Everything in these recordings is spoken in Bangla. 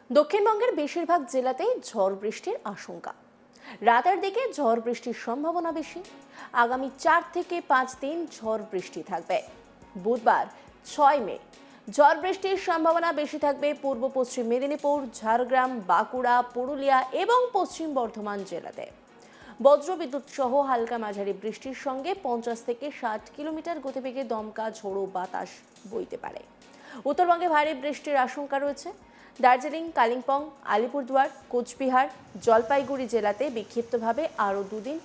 দক্ষিণবঙ্গের বেশিরভাগ জেলাতেই ঝড় বৃষ্টির আশঙ্কা। রাতের দিকে ঝড় বৃষ্টির সম্ভাবনা বেশি। আগামী 4 থেকে 5 দিন ঝড় বৃষ্টি থাকবে। বুধবার 6 মে ঝড় বৃষ্টির সম্ভাবনা বেশি থাকবে পূর্ব পশ্চিম মেদিনীপুর, ঝাড়গ্রাম, বাঁকুড়া, পুরুলিয়া এবং পশ্চিম বর্ধমান জেলাতে। বজ্রবিদ্যুৎ সহ হালকা মাঝারি বৃষ্টির সঙ্গে 50 থেকে 60 কিলোমিটার গতিবেগে দমকা ঝোড়ো বাতাস বইতে পারে। উত্তরবঙ্গে ভারী বৃষ্টির আশঙ্কা রয়েছে। দার্জিলিং, কালিম্পং, আলিপুরদুয়ার, কোচবিহার, জলপাইগুড়ি জেলাতে বিক্ষিপ্তভাবে আরও দুদিন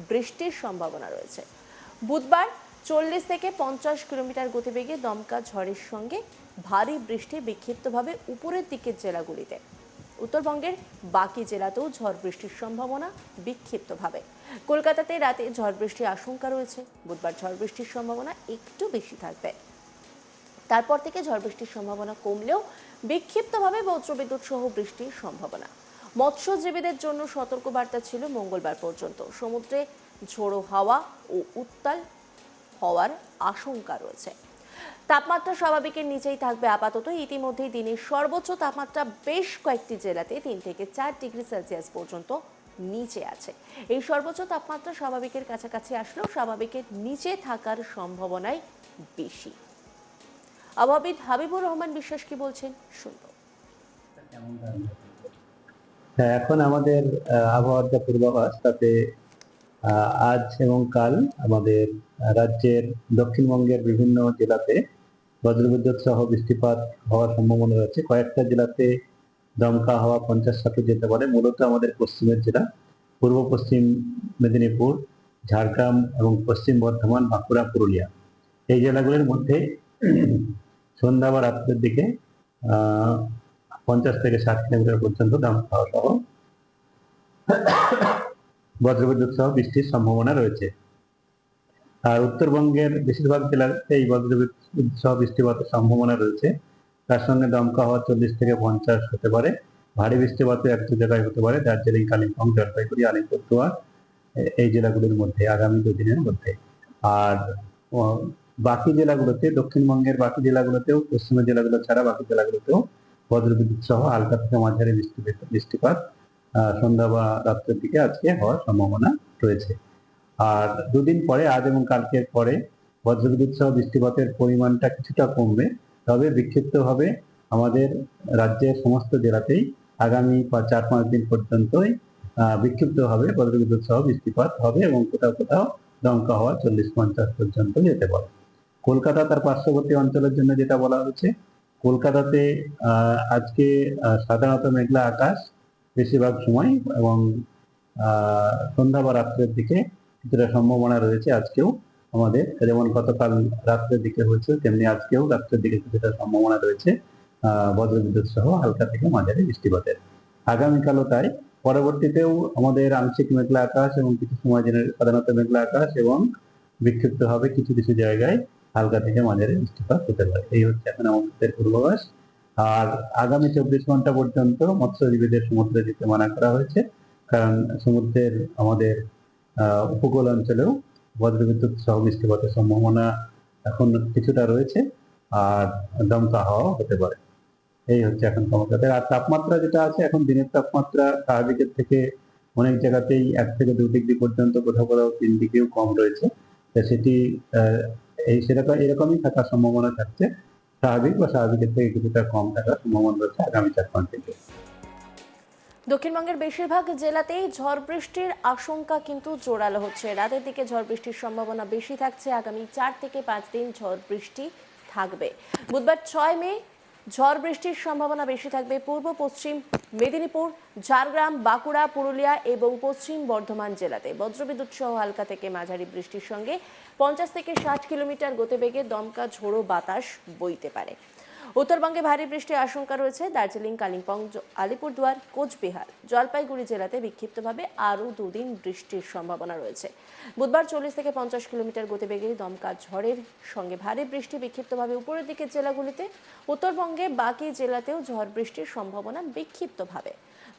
বৃষ্টির সম্ভাবনা রয়েছে। বুধবার 40 থেকে 50 কিলোমিটার গতিবেগে দমকা ঝড়ের সঙ্গে ভারী বৃষ্টি বিক্ষিপ্তভাবে উপরের দিকের জেলাগুলিতে। উত্তরবঙ্গের বাকি জেলাতেও ঝড় বৃষ্টির সম্ভাবনা বিক্ষিপ্তভাবে। কলকাতাতে রাতে ঝড় বৃষ্টির আশঙ্কা রয়েছে। বুধবার ঝড় বৃষ্টির সম্ভাবনা একটু বেশি থাকবে। তারপর থেকে ঝড় বৃষ্টির সম্ভাবনা কমলেও বিক্ষিপ্তভাবে বজ্রবিদ্যুৎ সহ বৃষ্টির সম্ভাবনা। মৎস্যজীবীদের জন্য সতর্কবার্তা ছিল মঙ্গলবার পর্যন্ত। সমুদ্রে ঝোড়ো হাওয়া ও উত্তাল হওয়ার আশঙ্কা রয়েছে। তাপমাত্রা স্বাভাবিকের নিচেই থাকবে আপাতত। ইতিমধ্যেই দিনের সর্বোচ্চ তাপমাত্রা বেশ কয়েকটি জেলাতে 3 থেকে 4 ডিগ্রি সেলসিয়াস পর্যন্ত নিচে আছে। এই সর্বোচ্চ তাপমাত্রা স্বাভাবিকের কাছাকাছি আসলেও স্বাভাবিকের নিচে থাকার সম্ভাবনাই বেশি। আবহাওয়াবিদ হাবিবুর রহমান বিশ্বাস কি বলছেন শুনবো। হ্যাঁ, এখন আমাদের আবহাওয়ার যে পূর্বাভাস তাতে আজ এবং কাল আমাদের রাজ্যের দক্ষিণবঙ্গের বিভিন্ন জেলাতে বজ্রবিদ্যুৎ সহ বৃষ্টিপাত হওয়ার সম্ভাবনা রয়েছে। কয়েকটা জেলাতে দমকা হাওয়া 50-60 যেতে পারে। মূলত আমাদের পশ্চিমের জেলা পূর্ব পশ্চিম মেদিনীপুর, ঝাড়গ্রাম এবং পশ্চিম বর্ধমান, বাঁকুড়া, পুরুলিয়া এই জেলাগুলির মধ্যে সন্ধ্যা বা রাত্রের দিকে 50 থেকে 60 কিলোমিটার পর্যন্ত দমকা হাওয়া সহ বজ্রবিদ্যুৎ সহ বৃষ্টির সম্ভাবনা রয়েছে। আর উত্তরবঙ্গের বেশিরভাগ জেলাতে এই বজ্রবিদ্যুৎ সহ বৃষ্টিপাতের সম্ভাবনা রয়েছে। তার সঙ্গে দমকা হওয়া 40 থেকে 50 হতে পারে। ভারী বৃষ্টিপাতও একটু জায়গায় হতে পারে দার্জিলিং, কালিম্পং, জলপাইগুড়ি, আলিপুরদুয়ার এই জেলাগুলির মধ্যে আগামী দুদিনের মধ্যে। আর বাকি জেলাগুলোতে, দক্ষিণবঙ্গের বাকি জেলাগুলোতেও, পশ্চিমের জেলাগুলো ছাড়া বাকি জেলাগুলোতেও বজ্রবিদ্যুৎ সহ হালকা থেকে মাঝারি বৃষ্টিপাত সন্ধ্যা বা রাত্রের দিকে আজকে হওয়ার সম্ভাবনা রয়েছে। আর দুদিন পরে, আজ এবং কালকের পরে বজ্রবিদ্যুৎ সহ বৃষ্টিপাতের পরিমাণটা কিছুটা কমবে। তবে বিক্ষিপ্তভাবে আমাদের রাজ্যের সমস্ত জেলাতেই আগামী 4-5 দিন পর্যন্তই বিক্ষিপ্তভাবে বজ্রবিদ্যুৎ সহ বৃষ্টিপাত হবে এবং কোথাও কোথাও দমকা হওয়া 40-50 পর্যন্ত যেতে পারে। কলকাতা তার পার্শ্ববর্তী অঞ্চলের জন্য যেটা বলা হয়েছে, কলকাতাতে আজকে সাধারণত মেঘলা আকাশ বেশিরভাগ সময় এবং সন্ধ্যা বা রাত্রের দিকে কিছুটা সম্ভাবনা রয়েছে। আজকেও আমাদের যেমন গতকাল রাত্রের দিকে হয়েছে, তেমনি আজকেও রাত্রের দিকে কিছুটা সম্ভাবনা রয়েছে বজ্রবিদ্যুৎ সহ হালকা থেকে মাঝারি বৃষ্টিপাতের। আগামীকালও তাই। পরবর্তীতেও আমাদের আংশিক মেঘলা আকাশ এবং কিছু সময় সাধারণত মেঘলা আকাশ এবং বিক্ষিপ্তভাবে কিছু কিছু জায়গায় হালকা থেকে মাঝারি বৃষ্টিপাত হতে পারে। এই হচ্ছে এখন আমাদের পূর্বাভাস। আর আগামী 24 ঘন্টা পর্যন্ত মৎস্যজীবীদের সমুদ্রে যেতে মানা করা হয়েছে, কারণ সমুদ্রের আমাদের উপকূল অঞ্চলেও বজ্রবিদ্যুৎ সহ বৃষ্টিপাতের সম্ভাবনা এখন কিছুটা রয়েছে আর দমকা হাওয়া হতে পারে। এই হচ্ছে এখন ক্ষমতাতে। আর তাপমাত্রা যেটা আছে, এখন দিনের তাপমাত্রা স্বাভাবিকের থেকে অনেক জায়গাতেই 1 থেকে 2 ডিগ্রি পর্যন্ত, কোথাও কোথাও 3 ডিগ্রিও কম রয়েছে। সেটি সেরকম এরকমই থাকার সম্ভাবনা থাকছে। স্বাভাবিক বা স্বাভাবিকের থেকে কিছুটা কম থাকার সম্ভাবনা রয়েছে আগামী 4-5 দিন। দক্ষিণবঙ্গের বেশিরভাগ জেলাতেই ঝড় বৃষ্টির আশঙ্কা কিন্তু জোরালো হচ্ছে। রাতের দিকে ঝড় বৃষ্টির সম্ভাবনা বেশি থাকছে। আগামী 4 থেকে 5 দিন ঝড় বৃষ্টি থাকবে। বুধবার 6 মে ঝড় বৃষ্টির সম্ভাবনা বেশি থাকবে পূর্ব পশ্চিম মেদিনীপুর, ঝাড়গ্রাম, বাঁকুড়া, পুরুলিয়া এবং পশ্চিম বর্ধমান জেলাতে। বজ্রবিদ্যুৎ সহ হালকা থেকে মাঝারি বৃষ্টির সঙ্গে 50 থেকে 60 কিলোমিটার গতিবেগে দমকা ঝোড়ো বাতাস বইতে পারে। উত্তরবঙ্গে ভারী বৃষ্টির আশঙ্কা রয়েছে। দার্জিলিং, কালিম্পং, আলিপুরদুয়ার, কোচবিহার, জলপাইগুড়ি জেলাতে বিক্ষিপ্তভাবে আরও দুদিন বৃষ্টির সম্ভাবনা রয়েছে। বুধবার 40 থেকে 50 কিলোমিটার গতিবেগে দমকা ঝড়ের সঙ্গে ভারী বৃষ্টি বিক্ষিপ্তভাবে উপরের দিকের জেলাগুলিতে। উত্তরবঙ্গে বাকি জেলাতেও ঝড় বৃষ্টির সম্ভাবনা বিক্ষিপ্তভাবে।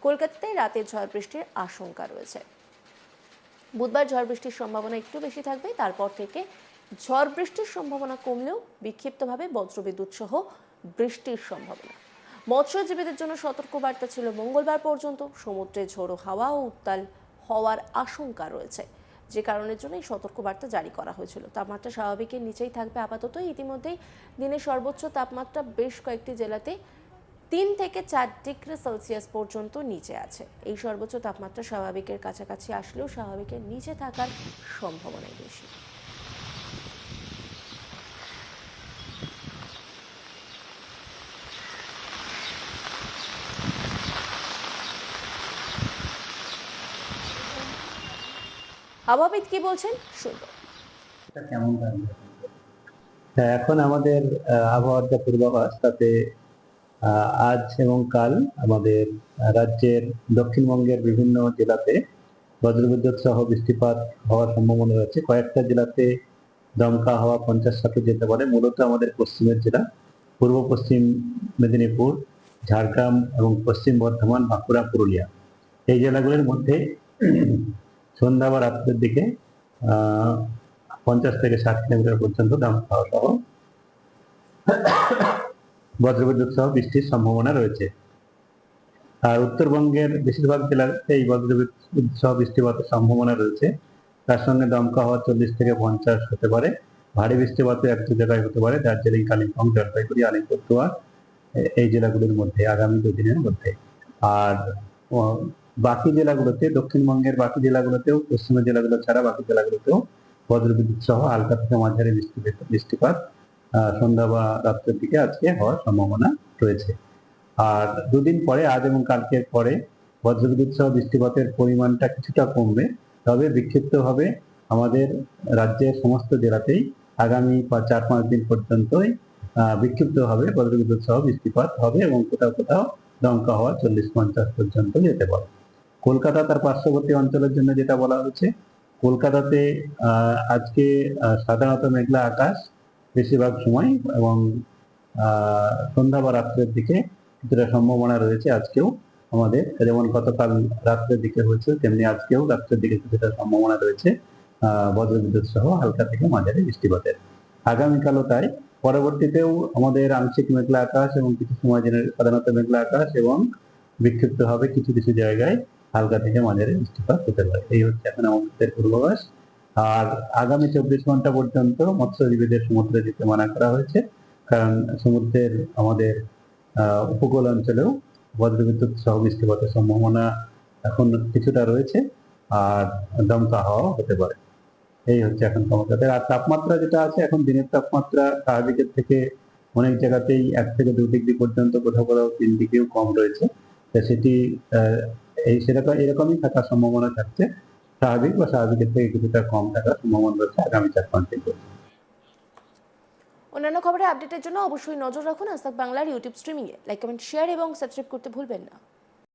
কলকাতাতে রাতে ঝড় বৃষ্টির আশঙ্কা রয়েছে। বুধবার ঝড় বৃষ্টির সম্ভাবনা একটু বেশি থাকবে। তারপর থেকে ঝড় বৃষ্টির সম্ভাবনা কমলেও বিক্ষিপ্তভাবে বজ্রবিদ্যুৎ সহ বৃষ্টির সম্ভাবনা। মৎস্যজীবীদের জন্য সতর্কবার্তা ছিল মঙ্গলবার পর্যন্ত। সমুদ্রে ঝোড়ো হাওয়া ও উত্তাল হওয়ার আশঙ্কা রয়েছে, যে কারণের জন্য এই সতর্কবার্তা জারি করা হয়েছিল। তাপমাত্রা স্বাভাবিকের নিচেই থাকবে আপাতত। ইতিমধ্যেই দিনের সর্বোচ্চ তাপমাত্রা বেশ কয়েকটি জেলাতে 3 থেকে 4 ডিগ্রি সেলসিয়াস পর্যন্ত নিচে আছে। এই সর্বোচ্চ তাপমাত্রা স্বাভাবিকের কাছাকাছি আসলেও স্বাভাবিকের নিচে থাকার সম্ভাবনাই বেশি। আবহাওয়াবিদ কি বলছেন শুনবো। কেমন থাকবে? হ্যাঁ, এখন আমাদের আবহাওয়ার যে পূর্বাভাস তাতে আজ এবং কাল আমাদের রাজ্যের দক্ষিণবঙ্গের বিভিন্ন জেলাতে বজ্রবিদ্যুৎ সহ বৃষ্টিপাত হওয়ার সম্ভাবনা রয়েছে। কয়েকটা জেলাতে দমকা হাওয়া 50-60 যেতে পারে। মূলত আমাদের পশ্চিমের জেলা পূর্ব পশ্চিম মেদিনীপুর, ঝাড়গ্রাম এবং পশ্চিম বর্ধমান, বাঁকুড়া, পুরুলিয়া, এই জেলাগুলির মধ্যে সন্ধ্যা বা রাত্রের দিকে 50 থেকে 60 কিলোমিটার পর্যন্ত দমকা হাওয়া সহ বজ্রবিদ্যুৎ সহ বৃষ্টির সম্ভাবনা রয়েছে। আর উত্তরবঙ্গের বেশিরভাগ জেলাতে এই বজ্রবিদ্যুৎ সহ বৃষ্টিপাতের সম্ভাবনা রয়েছে। তার সঙ্গে দমকা হওয়া 40 থেকে 50 হতে পারে। ভারী বৃষ্টিপাতও এক দু জায়গায় হতে পারে, দার্জিলিং, কালিম্পং, জলপাইগুড়ি, আলিপুরদুয়ার, এই জেলাগুলির মধ্যে আগামী দুদিনের মধ্যে। আর বাকি জেলাগুলোতে, দক্ষিণবঙ্গের বাকি জেলাগুলোতেও, পশ্চিমের জেলাগুলো ছাড়া বাকি জেলাগুলোতেও বজ্রবিদ্যুৎ সহ হালকা থেকে মাঝারি বৃষ্টিপাত সন্ধ্যা বা রাত্রের দিকে আজকে হওয়ার সম্ভাবনা রয়েছে। আর দুদিন পরে, আজ এবং কালকের পরে, বজ্রবিদ্যুৎ সহ বৃষ্টিপাতের পরিমাণটা কিছুটা কমবে, তবে বিক্ষিপ্তভাবে আমাদের রাজ্যের সমস্ত জেলাতেই আগামী 4-5 দিন পর্যন্তই বিক্ষিপ্তভাবে বজ্রবিদ্যুৎ সহ বৃষ্টিপাত হবে এবং কোথাও কোথাও দমকা হওয়া 40-50 পর্যন্ত যেতে পারে। কলকাতা তার পার্শ্ববর্তী অঞ্চলের জন্য যেটা বলা হয়েছে, কলকাতাতে আজকে সাধারণত মেঘলা আকাশ বেশিরভাগ সময় এবং সন্ধ্যা বা রাত্রের দিকে কিছুটা সম্ভাবনা রয়েছে। আজকেও আমাদের যেমন গতকাল রাত্রের দিকে হয়েছে, তেমনি আজকেও রাত্রের দিকে কিছুটা সম্ভাবনা রয়েছে বজ্রবিদ্যুৎ সহ হালকা থেকে মাঝারি বৃষ্টিপাতের। আগামীকালও তাই। পরবর্তীতেও আমাদের আংশিক মেঘলা আকাশ এবং কিছু সময় সাধারণত মেঘলা আকাশ এবং বিক্ষিপ্তভাবে কিছু কিছু জায়গায় হালকা থেকে মাঝারি বৃষ্টিপাত হতে পারে। এই হচ্ছে এখন আমাদের পূর্বাভাস। আর আগামী 24 ঘন্টা পর্যন্ত মৎস্যজীবীদের সমুদ্রে যেতে মানা করা হয়েছে, কারণ সমুদ্রের আমাদের উপকূল অঞ্চলেও বজ্রবিদ্যুৎ সহ বৃষ্টিপাতের সম্ভাবনা এখন কিছুটা রয়েছে আর দমকা হাওয়া হতে পারে। এই হচ্ছে এখন কলকাতার। আর তাপমাত্রা যেটা আছে, এখন দিনের তাপমাত্রা স্বাভাবিকের থেকে অনেক জায়গাতেই 1 থেকে 2 ডিগ্রি পর্যন্ত, কোথাও কোথাও 3 ডিগ্রিও কম রয়েছে। সেটি এরকমই থাকার সম্ভাবনা থাকছে। স্বাভাবিক বা স্বাভাবিকের থেকে কিছুটা কম থাকার সম্ভাবনা রয়েছে আগামী 4-5 দিন পর্যন্ত। অন্যান্য খবরের আপডেটের জন্য অবশ্যই নজর রাখুন আজ তাক বাংলার ইউটিউব স্ট্রিমিংয়ে। লাইক, কমেন্ট, শেয়ার এবং সাবস্ক্রাইব করতে ভুলবেন না।